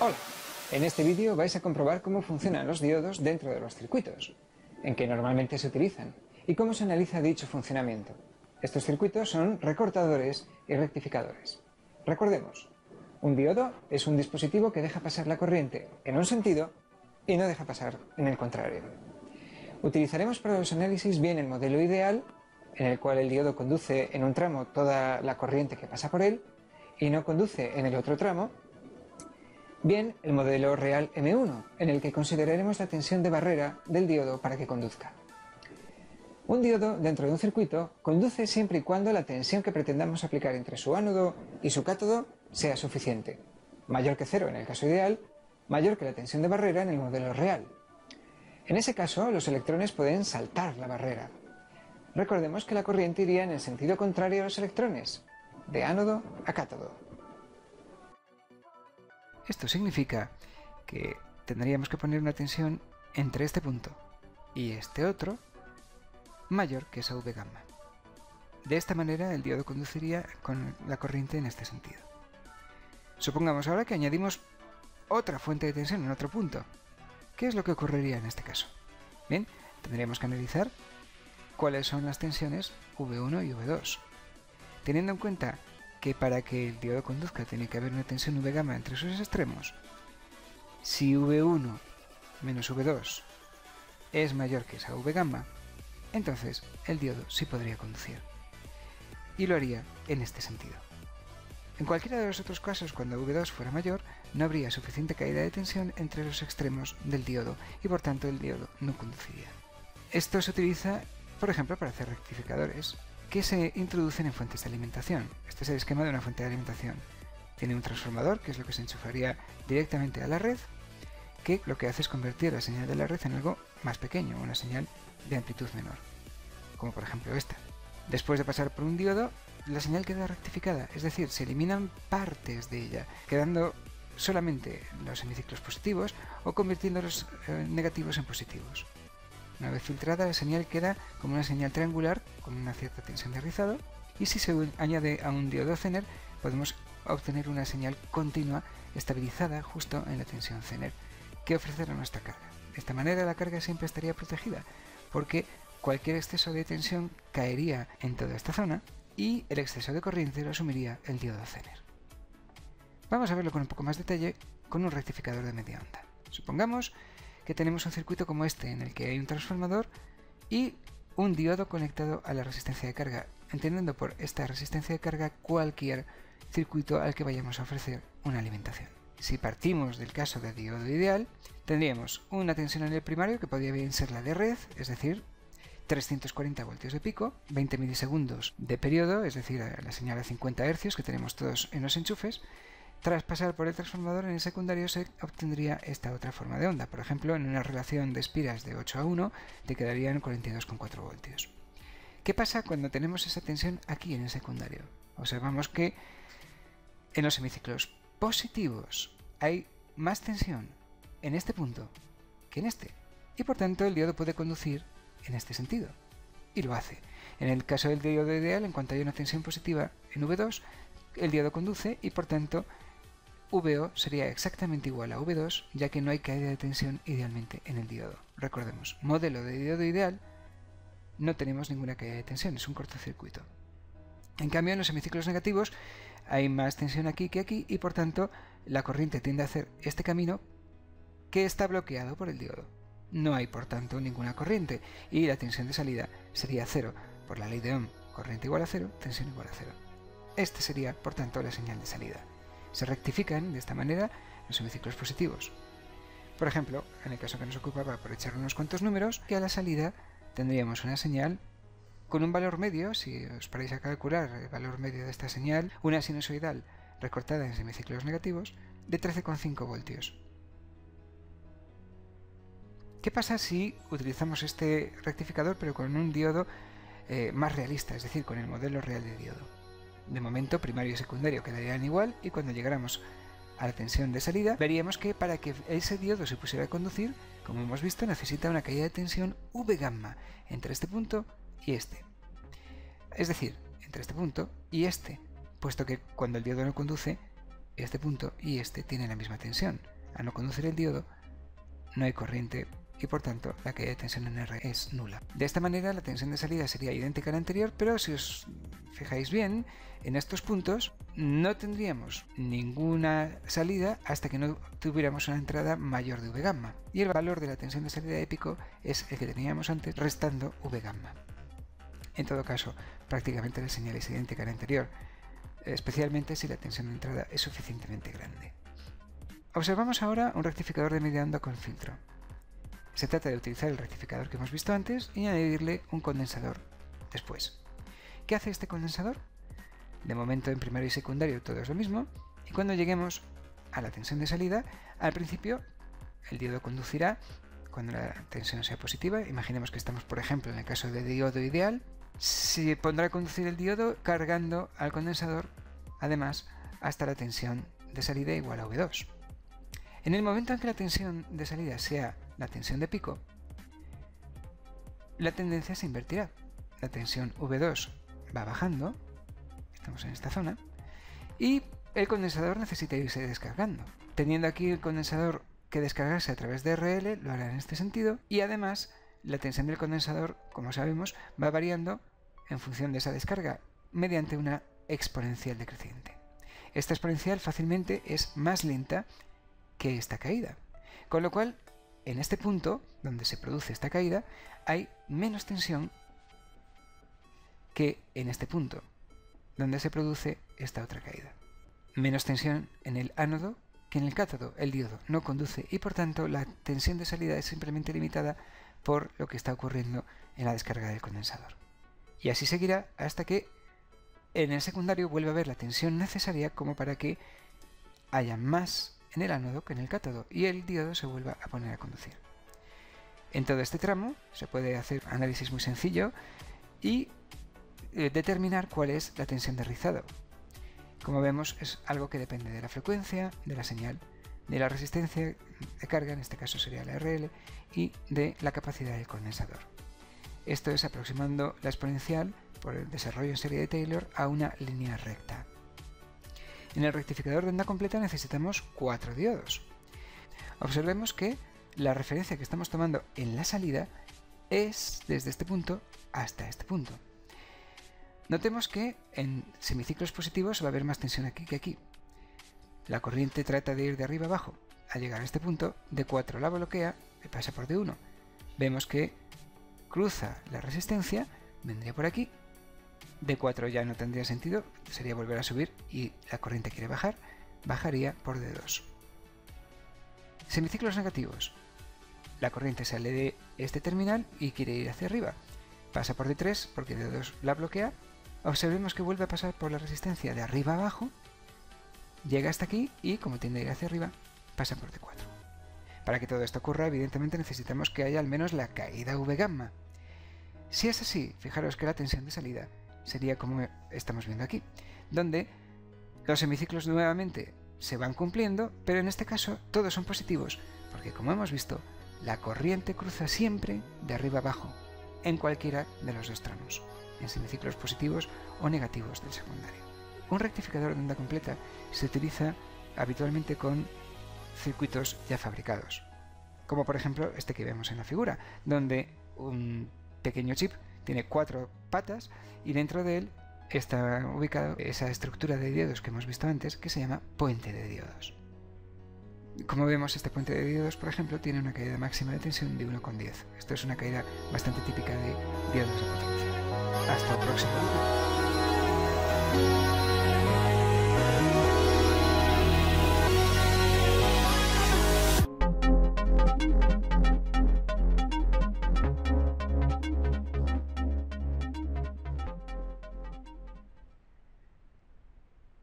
Hola, en este vídeo vais a comprobar cómo funcionan los diodos dentro de los circuitos, en qué normalmente se utilizan y cómo se analiza dicho funcionamiento. Estos circuitos son recortadores y rectificadores. Recordemos, un diodo es un dispositivo que deja pasar la corriente en un sentido y no deja pasar en el contrario. Utilizaremos para los análisis bien el modelo ideal, en el cual el diodo conduce en un tramo toda la corriente que pasa por él y no conduce en el otro tramo, bien el modelo real M1, en el que consideraremos la tensión de barrera del diodo para que conduzca. Un diodo dentro de un circuito conduce siempre y cuando la tensión que pretendamos aplicar entre su ánodo y su cátodo sea suficiente, mayor que cero en el caso ideal, mayor que la tensión de barrera en el modelo real. En ese caso, los electrones pueden saltar la barrera. Recordemos que la corriente iría en el sentido contrario a los electrones, de ánodo a cátodo. Esto significa que tendríamos que poner una tensión entre este punto y este otro mayor que esa V gamma. De esta manera el diodo conduciría con la corriente en este sentido. Supongamos ahora que añadimos otra fuente de tensión en otro punto. ¿Qué es lo que ocurriría en este caso? Bien, tendríamos que analizar cuáles son las tensiones V1 y V2. Teniendo en cuenta que para que el diodo conduzca tiene que haber una tensión V gamma entre sus extremos, si V1 menos V2 es mayor que esa V gamma, entonces el diodo sí podría conducir. Y lo haría en este sentido. En cualquiera de los otros casos, cuando V2 fuera mayor, no habría suficiente caída de tensión entre los extremos del diodo y por tanto el diodo no conduciría. Esto se utiliza, por ejemplo, para hacer rectificadores que se introducen en fuentes de alimentación. Este es el esquema de una fuente de alimentación. Tiene un transformador, que es lo que se enchufaría directamente a la red, que lo que hace es convertir la señal de la red en algo más pequeño, una señal de amplitud menor, como por ejemplo esta. Después de pasar por un diodo, la señal queda rectificada, es decir, se eliminan partes de ella, quedando solamente los semiciclos positivos o convirtiendo los negativos en positivos. Una vez filtrada, la señal queda como una señal triangular con una cierta tensión de rizado, y si se añade a un diodo Zener, podemos obtener una señal continua estabilizada justo en la tensión Zener, que ofrecerá nuestra carga. De esta manera la carga siempre estaría protegida, porque cualquier exceso de tensión caería en toda esta zona y el exceso de corriente lo asumiría el diodo Zener. Vamos a verlo con un poco más detalle con un rectificador de media onda. Supongamos que tenemos un circuito como este, en el que hay un transformador y un diodo conectado a la resistencia de carga, entendiendo por esta resistencia de carga cualquier circuito al que vayamos a ofrecer una alimentación. Si partimos del caso de diodo ideal, tendríamos una tensión en el primario que podría bien ser la de red, es decir, 340 voltios de pico, 20 milisegundos de periodo, es decir, la señal a 50 Hz que tenemos todos en los enchufes. Tras pasar por el transformador en el secundario se obtendría esta otra forma de onda. Por ejemplo, en una relación de espiras de 8 a 1 te quedarían 42,4 voltios. ¿Qué pasa cuando tenemos esa tensión aquí en el secundario? Observamos que en los semiciclos positivos hay más tensión en este punto que en este, y por tanto el diodo puede conducir en este sentido, y lo hace. En el caso del diodo ideal, en cuanto hay una tensión positiva en V2, el diodo conduce y por tanto VO sería exactamente igual a V2, ya que no hay caída de tensión idealmente en el diodo. Recordemos, modelo de diodo ideal, no tenemos ninguna caída de tensión, es un cortocircuito. En cambio, en los semiciclos negativos hay más tensión aquí que aquí y por tanto la corriente tiende a hacer este camino que está bloqueado por el diodo. No hay por tanto ninguna corriente y la tensión de salida sería cero. Por la ley de Ohm, corriente igual a cero, tensión igual a cero. Esta sería por tanto la señal de salida. Se rectifican de esta manera los semiciclos positivos. Por ejemplo, en el caso que nos ocupaba por echar unos cuantos números, que a la salida tendríamos una señal con un valor medio, si os paráis a calcular el valor medio de esta señal, una sinusoidal recortada en semiciclos negativos, de 13,5 voltios. ¿Qué pasa si utilizamos este rectificador pero con un diodo más realista, es decir, con el modelo real de diodo? De momento, primario y secundario quedarían igual y cuando llegáramos a la tensión de salida, veríamos que para que ese diodo se pusiera a conducir, como hemos visto, necesita una caída de tensión V gamma entre este punto y este. Es decir, entre este punto y este, puesto que cuando el diodo no conduce, este punto y este tienen la misma tensión. a no conducir el diodo, no hay corriente y por tanto la caída de tensión en R es nula. De esta manera la tensión de salida sería idéntica a la anterior, pero si os fijáis bien, en estos puntos no tendríamos ninguna salida hasta que no tuviéramos una entrada mayor de V gamma, y el valor de la tensión de salida de pico es el que teníamos antes restando V gamma. En todo caso, prácticamente la señal es idéntica a la anterior, especialmente si la tensión de entrada es suficientemente grande. Observamos ahora un rectificador de media onda con filtro. Se trata de utilizar el rectificador que hemos visto antes y añadirle un condensador después. ¿Qué hace este condensador? De momento en primario y secundario todo es lo mismo, y cuando lleguemos a la tensión de salida, al principio el diodo conducirá cuando la tensión sea positiva. Imaginemos que estamos, por ejemplo, en el caso de diodo ideal, se pondrá a conducir el diodo cargando al condensador, además, hasta la tensión de salida igual a V2. En el momento en que la tensión de salida sea la tensión de pico, la tendencia se invertirá. La tensión V2 va bajando, estamos en esta zona, y el condensador necesita irse descargando. Teniendo aquí el condensador que descargarse a través de RL, lo hará en este sentido, y además la tensión del condensador, como sabemos, va variando en función de esa descarga mediante una exponencial decreciente. Esta exponencial fácilmente es más lenta que esta caída, con lo cual en este punto donde se produce esta caída hay menos tensión que en este punto donde se produce esta otra caída. Menos tensión en el ánodo que en el cátodo. El diodo no conduce y por tanto la tensión de salida es simplemente limitada por lo que está ocurriendo en la descarga del condensador. Y así seguirá hasta que en el secundario vuelva a haber la tensión necesaria como para que haya más en el ánodo que en el cátodo y el diodo se vuelva a poner a conducir. En todo este tramo se puede hacer un análisis muy sencillo y determinar cuál es la tensión de rizado. Como vemos, es algo que depende de la frecuencia, de la señal, de la resistencia de carga, en este caso sería la RL, y de la capacidad del condensador. Esto es aproximando la exponencial por el desarrollo en serie de Taylor a una línea recta. En el rectificador de onda completa necesitamos 4 diodos. Observemos que la referencia que estamos tomando en la salida es desde este punto hasta este punto. Notemos que en semiciclos positivos va a haber más tensión aquí que aquí. La corriente trata de ir de arriba abajo. Al llegar a este punto, D4 la bloquea y pasa por D1. Vemos que cruza la resistencia, vendría por aquí. D4 ya no tendría sentido, sería volver a subir y la corriente quiere bajar, bajaría por D2. Semiciclos negativos. La corriente sale de este terminal y quiere ir hacia arriba. Pasa por D3 porque D2 la bloquea. Observemos que vuelve a pasar por la resistencia de arriba a abajo, llega hasta aquí y, como tiende a ir hacia arriba, pasa por D4. Para que todo esto ocurra, evidentemente necesitamos que haya al menos la caída V gamma. Si es así, fijaros que la tensión de salida sería como estamos viendo aquí, donde los semiciclos nuevamente se van cumpliendo, pero en este caso todos son positivos, porque como hemos visto, la corriente cruza siempre de arriba abajo, en cualquiera de los dos tramos, en semiciclos positivos o negativos del secundario. Un rectificador de onda completa se utiliza habitualmente con circuitos ya fabricados, como por ejemplo este que vemos en la figura, donde un pequeño chip tiene 4 patas y dentro de él está ubicada esa estructura de diodos que hemos visto antes, que se llama puente de diodos. Como vemos, este puente de diodos, por ejemplo, tiene una caída máxima de tensión de 1,10. Esto es una caída bastante típica de diodos de potencia. Hasta el próximo vídeo.